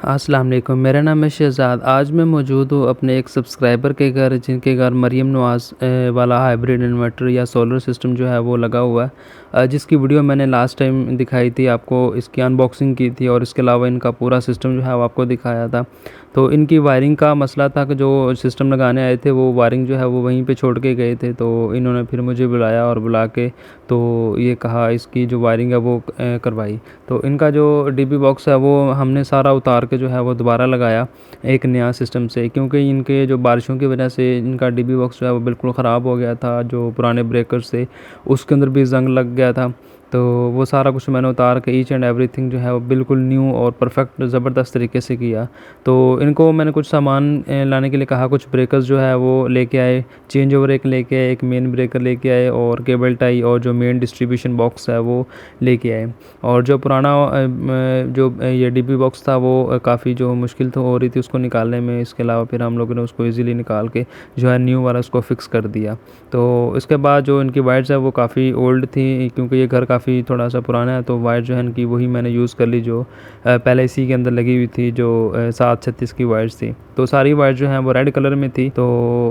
अस्सलाम वालेकुम, मेरा नाम है शहज़ाद। आज मैं मौजूद हूँ अपने एक सब्सक्राइबर के घर, जिनके घर मरियम नवाज़ वाला हाइब्रिड इन्वर्टर या सोलर सिस्टम जो है वो लगा हुआ है। जिसकी वीडियो मैंने लास्ट टाइम दिखाई थी आपको, इसकी अनबॉक्सिंग की थी और इसके अलावा इनका पूरा सिस्टम जो है वो आपको दिखाया था। तो इनकी वायरिंग का मसला था कि जो सिस्टम लगाने आए थे वो वायरिंग जो है वो वहीं पे छोड़ के गए थे। तो इन्होंने फिर मुझे बुलाया और बुला के तो ये कहा इसकी जो वायरिंग है वो करवाई। तो इनका जो डीबी बॉक्स है वो हमने सारा उतार के जो है वो दोबारा लगाया एक नया सिस्टम से, क्योंकि इनके जो बारिशों की वजह से इनका डीबी बॉक्स जो है वो बिल्कुल ख़राब हो गया था। जो पुराने ब्रेकर्स थे उसके अंदर भी जंग लग गया था। तो वो सारा कुछ मैंने उतार के ईच एंड एवरीथिंग जो है वो बिल्कुल न्यू और परफेक्ट ज़बरदस्त तरीके से किया। तो इनको मैंने कुछ सामान लाने के लिए कहा, कुछ ब्रेकर्स जो है वो लेके आए, चेंज ओवर एक लेके आए, एक मेन ब्रेकर लेके आए और केबल टाई और जो मेन डिस्ट्रीब्यूशन बॉक्स है वो लेके आए। और जो पुराना जो ये डीबी बॉक्स था वो काफ़ी जो मुश्किल तो हो रही थी उसको निकालने में। इसके अलावा फिर हम लोगों ने उसको इजीली निकाल के जो है न्यू वाला उसको फ़िक्स कर दिया। तो इसके बाद जो इनकी वायर्स है वो काफ़ी ओल्ड थी, क्योंकि ये घर काफ़ी थोड़ा सा पुराना है। तो वायर जो है इनकी वही मैंने यूज़ कर ली जो पहले इसी के अंदर लगी हुई थी, जो 736 की वायर्स थी। तो सारी वायर जो हैं वो रेड कलर में थी। तो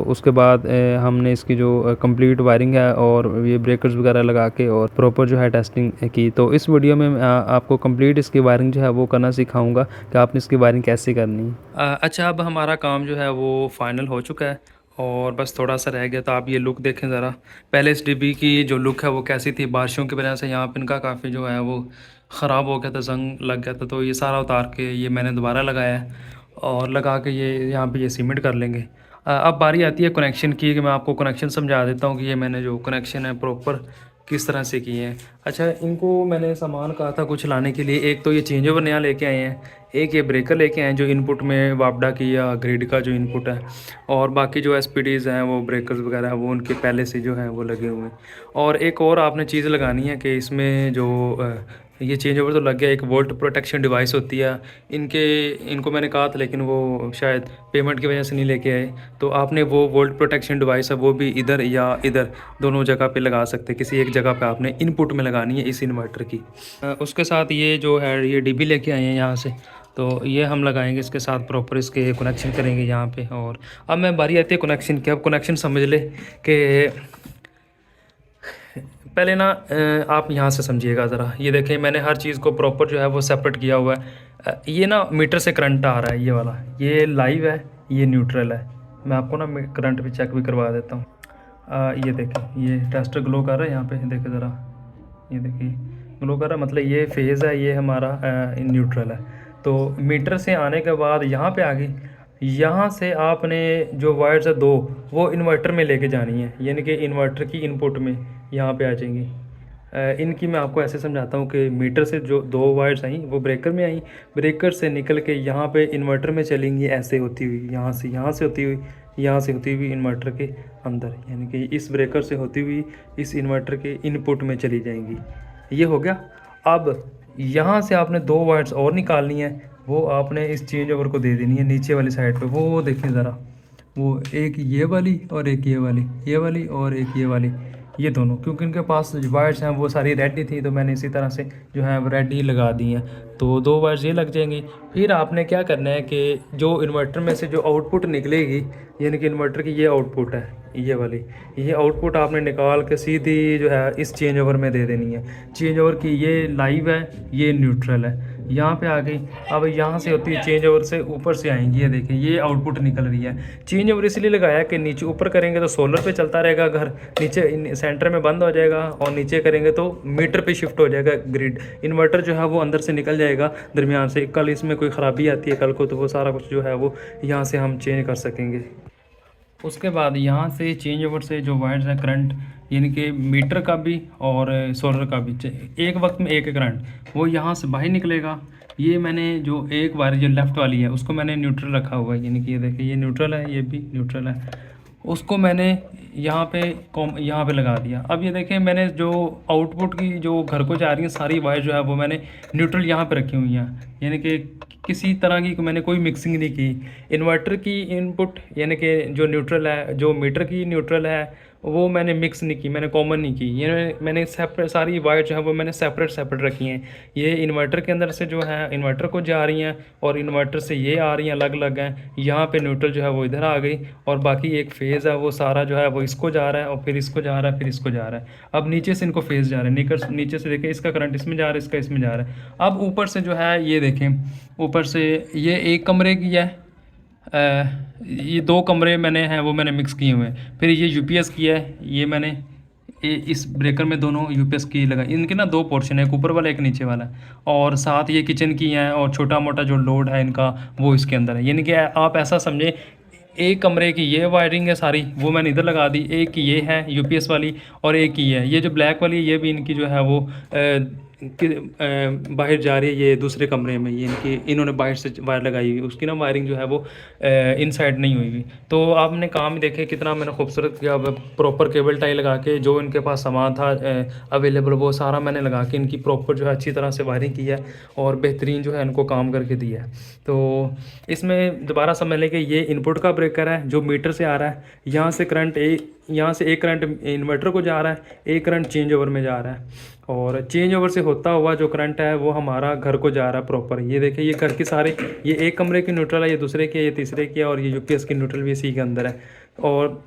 उसके बाद हमने इसकी जो कंप्लीट वायरिंग है और ये ब्रेकर्स वगैरह लगा के और प्रॉपर जो है टेस्टिंग की। तो इस वीडियो में मैं आपको कंप्लीट इसकी वायरिंग जो है वो करना सिखाऊंगा कि आपने इसकी वायरिंग कैसे करनी है। अच्छा, अब हमारा काम जो है वो फाइनल हो चुका है और बस थोड़ा सा रह गया। तो आप ये लुक देखें ज़रा। पहले इस डिब्बी की जो लुक है वो कैसी थी, बारिशों की वजह से यहाँ पे इनका काफ़ी जो है वो ख़राब हो गया था, जंग लग गया था। तो ये सारा उतार के ये मैंने दोबारा लगाया है और लगा के ये यहाँ पे ये सीमेंट कर लेंगे। अब बारी आती है कनेक्शन की, कि मैं आपको कनेक्शन समझा देता हूँ कि ये मैंने जो कनेक्शन है प्रॉपर किस तरह से किए हैं। अच्छा, इनको मैंने सामान कहा था कुछ लाने के लिए। एक तो ये चेंज ओवर नया लेके आए हैं, एक ये ब्रेकर लेके आए हैं जो इनपुट में वापडा की या ग्रिड का जो इनपुट है, और बाकी जो एसपीडीज़ हैं वो ब्रेकर्स वगैरह हैं वो उनके पहले से जो हैं वो लगे हुए हैं। और एक और आपने चीज़ लगानी है कि इसमें जो ये चेंज ओवर तो लग गया, एक वोल्ट प्रोटेक्शन डिवाइस होती है इनको मैंने कहा था लेकिन वो शायद पेमेंट की वजह से नहीं लेके आए। तो आपने वो वोल्ट प्रोटेक्शन डिवाइस है वो भी इधर या इधर दोनों जगह पे लगा सकते हैं। किसी एक जगह पे आपने इनपुट में लगानी है इस इन्वर्टर की। उसके साथ ये जो है ये डीबी लेके आए हैं यहाँ से, तो ये हम लगाएंगे इसके साथ, प्रॉपर इसके कनेक्शन करेंगे यहाँ पे। और अब मैं बारी आती है कनेक्शन की। अब कनेक्शन समझ ले कि पहले ना आप यहाँ से समझिएगा ज़रा। ये देखें मैंने हर चीज़ को प्रॉपर जो है वो सेपरेट किया हुआ है। ये ना मीटर से करंट आ रहा है, ये वाला, ये लाइव है, ये न्यूट्रल है। मैं आपको ना करंट भी चेक भी करवा देता हूँ। ये देखें ये टेस्टर ग्लो कर रहा है यहाँ पे, देखें ज़रा, ये देखिए ग्लो कर रहा है, मतलब ये फेज़ है, ये हमारा न्यूट्रल है। तो मीटर से आने के बाद यहाँ पे आ गई, यहाँ से आपने जो वायर्स है दो वो इन्वर्टर में लेके जानी है, यानी कि इन्वर्टर की इनपुट में यहाँ पे आ जाएंगी। इनकी मैं आपको ऐसे समझाता हूँ कि मीटर से जो दो वायर्स आई वो ब्रेकर में आई, ब्रेकर से निकल के यहाँ पे इन्वर्टर में चलेंगी, ऐसे होती हुई यहाँ से होती हुई यहाँ से होती हुई इन्वर्टर के अंदर, यानी कि इस ब्रेकर से होती हुई इस इन्वर्टर के इनपुट में चली जाएंगी। ये हो गया। अब यहाँ से आपने दो वायर्स और निकालनी है, वो आपने इस चेंज ओवर को दे देनी है नीचे वाली साइड पे। वो देखें ज़रा, वो एक ये वाली और एक ये वाली और एक ये वाली, ये दोनों, क्योंकि इनके पास जो वायर्स हैं वो सारी रेड ही थी, तो मैंने इसी तरह से जो है रेड ही लगा दी हैं। तो दो वायर्स ये लग जाएंगी। फिर आपने क्या करना है कि जो इन्वर्टर में से जो आउटपुट निकलेगी, यानी कि इन्वर्टर की ये आउटपुट है ये वाली, ये आउटपुट आपने निकाल के सीधी जो है इस चेंज ओवर में दे देनी है। चेंज ओवर की ये लाइव है, ये न्यूट्रल है, यहाँ पे आ गई। अब यहाँ से होती है चेंज ओवर से ऊपर से आएंगी, ये देखिए ये आउटपुट निकल रही है। चेंज ओवर इसलिए लगाया कि नीचे ऊपर करेंगे तो सोलर पे चलता रहेगा घर, नीचे सेंटर में बंद हो जाएगा, और नीचे करेंगे तो मीटर पे शिफ्ट हो जाएगा ग्रिड। इन्वर्टर जो है वो अंदर से निकल जाएगा दरमियान से। कल इसमें कोई ख़राबी आती है कल को, तो वो सारा कुछ जो है वो यहाँ से हम चेंज कर सकेंगे। उसके बाद यहाँ से चेंज ओवर से जो वायर्स है करंट, यानी कि मीटर का भी और सोलर का भी, एक वक्त में एक करंट वो यहाँ से बाहर निकलेगा। ये मैंने जो एक वायर जो लेफ़्ट वाली है उसको मैंने न्यूट्रल रखा हुआ है, यानी कि ये देखिए ये न्यूट्रल है, ये भी न्यूट्रल है। उसको मैंने यहाँ पे लगा दिया। अब ये देखें मैंने जो आउटपुट की जो घर को जा रही है सारी वायर जो है वो मैंने न्यूट्रल यहाँ पे रखी हुई हैं, यानी कि किसी तरह की मैंने कोई मिक्सिंग नहीं की। इन्वर्टर की इनपुट यानी कि जो न्यूट्रल है, जो मीटर की न्यूट्रल है, वो मैंने मिक्स नहीं की, मैंने कॉमन नहीं की। ये मैंने सेपरेट सारी वायर जो है वो मैंने सेपरेट सेपरेट रखी हैं। ये इन्वर्टर के अंदर से जो है इन्वर्टर को जा रही हैं, और इन्वर्टर से ये आ रही हैं, अलग अलग हैं। यहाँ पे न्यूट्रल जो है वो इधर आ गई, और बाकी एक फेज़ है वो सारा जो है वो इसको जा रहा है, और फिर इसको जा रहा है, फिर इसको जा रहा है। अब नीचे से इनको फेज़ जा रहे हैं, नीचे से देखें, इसका करंट इसमें जा रहा है, इसका इसमें जा रहा है। अब ऊपर से जो है ये देखें, ऊपर से ये एक कमरे की है, ये दो कमरे मैंने हैं वो मैंने मिक्स किए हुए हैं। फिर ये यूपीएस किया है, ये मैंने इस ब्रेकर में दोनों यूपीएस की लगाई। इनके ना दो पोर्शन है, एक ऊपर वाला एक नीचे वाला, और साथ ये किचन की हैं, और छोटा मोटा जो लोड है इनका वो इसके अंदर है। यानी कि आप ऐसा समझें, एक कमरे की ये वायरिंग है सारी, वो मैंने इधर लगा दी। एक की ये है यूपीएस वाली, और एक की है ये जो ब्लैक वाली, ये भी इनकी जो है वो बाहर जा रही है, ये दूसरे कमरे में। ये इनकी इन्होंने बाहर से वायर लगाई हुई, उसकी ना वायरिंग जो है वो इनसाइड नहीं हुई हुई। तो आपने काम ही देखे कितना मैंने खूबसूरत किया। प्रॉपर केबल टाई लगा के, जो इनके पास सामान था अवेलेबल, वो सारा मैंने लगा के इनकी प्रॉपर जो है अच्छी तरह से वायरिंग की है, और बेहतरीन जो है इनको काम करके दिया है। तो इसमें दोबारा समझ लें कि ये इनपुट का ब्रेकर है जो मीटर से आ रहा है। यहाँ से एक करंट इन्वर्टर को जा रहा है, एक करंट चेंज ओवर में जा रहा है, और चेंज ओवर से होता हुआ जो करंट है वो हमारा घर को जा रहा है प्रॉपर। ये देखिए, ये घर की सारे, ये एक कमरे की न्यूट्रल है, ये दूसरे की है, ये तीसरे की है, और ये यूपीएस की न्यूट्रल भी इसी के अंदर है। और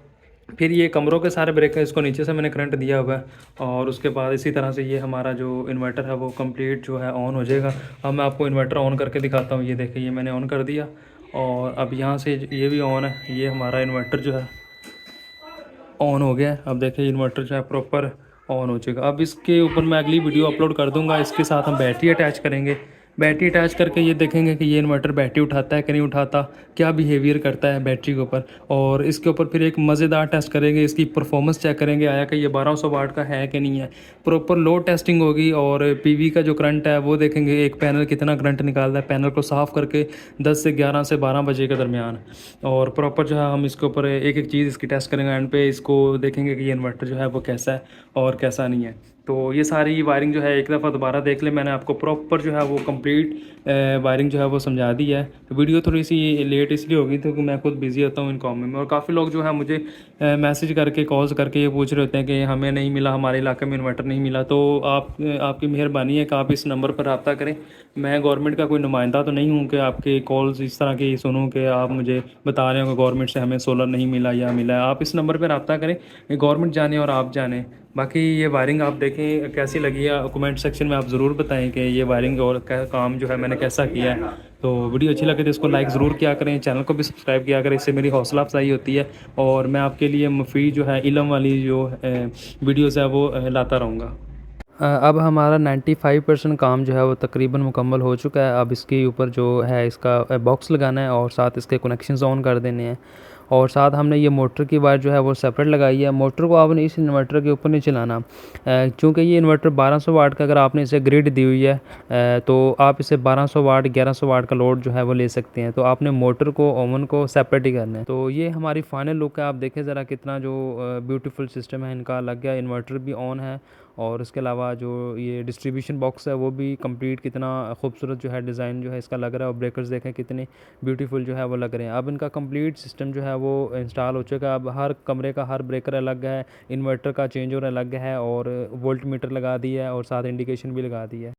फिर ये कमरों के सारे ब्रेकर, इसको नीचे से मैंने करंट दिया हुआ है, और उसके बाद इसी तरह से ये हमारा जो इन्वर्टर है वो कंप्लीट जो है ऑन हो जाएगा। अब मैं आपको इन्वर्टर ऑन करके दिखाता हूँ। ये देखिए, ये मैंने ऑन कर दिया, और अब यहाँ से ये भी ऑन है। ये हमारा इन्वर्टर जो है ऑन हो गया है। अब देखिए, इन्वर्टर जो है प्रॉपर ऑन हो जाएगा। अब इसके ऊपर मैं अगली वीडियो अपलोड कर दूंगा, इसके साथ हम बैटरी अटैच करेंगे। बैटरी अटैच करके ये देखेंगे कि ये इन्वर्टर बैटरी उठाता है कि नहीं उठाता, क्या बिहेवियर करता है बैटरी के ऊपर। और इसके ऊपर फिर एक मज़ेदार टेस्ट करेंगे, इसकी परफॉर्मेंस चेक करेंगे, आया कि ये 1200 वाट का है कि नहीं है। प्रॉपर लोड टेस्टिंग होगी, और पीवी का जो करंट है वो देखेंगे, एक पैनल कितना करंट निकालता है, पैनल को साफ़ करके 10 से 11 से 12 बजे के दरमियान। और प्रॉपर जो है हम इसके ऊपर एक एक चीज़ इसकी टेस्ट करेंगे, एंड पे इसको देखेंगे कि ये इन्वर्टर जो है वो कैसा है और कैसा नहीं है। तो ये सारी वायरिंग जो है एक दफ़ा दोबारा देख ले, मैंने आपको प्रॉपर जो है वो कंप्लीट वायरिंग जो है वो समझा दी है। वीडियो थोड़ी सी लेट इसलिए होगी क्योंकि मैं खुद बिज़ी होता हूँ इन कामों में, और काफ़ी लोग जो है मुझे मैसेज करके, कॉल्स करके ये पूछ रहे होते हैं कि हमें नहीं मिला, हमारे इलाके में इन्वर्टर नहीं मिला। तो आपकी मेहरबानी है कि आप इस नंबर पर रब्ता करें। मैं गवर्नमेंट का कोई नुमाइंदा तो नहीं हूँ कि आपके कॉल्स इस तरह की सुनूँ कि आप मुझे बता रहे हो कि गवर्नमेंट से हमें सोलर नहीं मिला या मिला है। आप इस नंबर पर रब्ता करें, गवर्नमेंट जाने और आप जाने। बाकी ये वायरिंग आप देखें कैसी लगी है, कमेंट सेक्शन में आप ज़रूर बताएं कि ये वायरिंग और काम जो है मैंने कैसा किया है। तो वीडियो अच्छी लगे तो इसको लाइक ज़रूर किया करें, चैनल को भी सब्सक्राइब किया करें, इससे मेरी हौसला अफजाई होती है, और मैं आपके लिए मुफीद जो है इल्म वाली जो वीडियोज़ है वो लाता रहूँगा। अब हमारा 95% काम जो है वो तकरीबन मुकम्मल हो चुका है। अब इसके ऊपर जो है इसका बॉक्स लगाना है, और साथ इसके कनेक्शंस ऑन कर देने हैं, और साथ हमने ये मोटर की वायर जो है वो सेपरेट लगाई है। मोटर को आपने इस इन्वर्टर के ऊपर नहीं चलाना, क्योंकि ये इन्वर्टर 1200 वाट का, अगर आपने इसे ग्रिड दी हुई है तो आप इसे 1200 वाट 1100 वाट का लोड जो है वो ले सकते हैं। तो आपने मोटर को, ओवन को सेपरेट ही करना है। तो ये हमारी फाइनल लुक है। आप देखें ज़रा कितना जो ब्यूटीफुल सिस्टम है इनका लग गया। इन्वर्टर भी ऑन है, और इसके अलावा जो ये डिस्ट्रीब्यूशन बॉक्स है वो भी कंप्लीट, कितना खूबसूरत जो है डिज़ाइन जो है इसका लग रहा है। और ब्रेकर्स देखें कितने ब्यूटीफुल जो है वो लग रहे हैं। अब इनका कंप्लीट सिस्टम जो है वो इंस्टॉल हो चुका है। अब हर कमरे का हर ब्रेकर अलग है, इन्वर्टर का चेंज ओवर अलग है, और वोल्ट मीटर लगा दिया है, और साथ इंडिकेशन भी लगा दी है।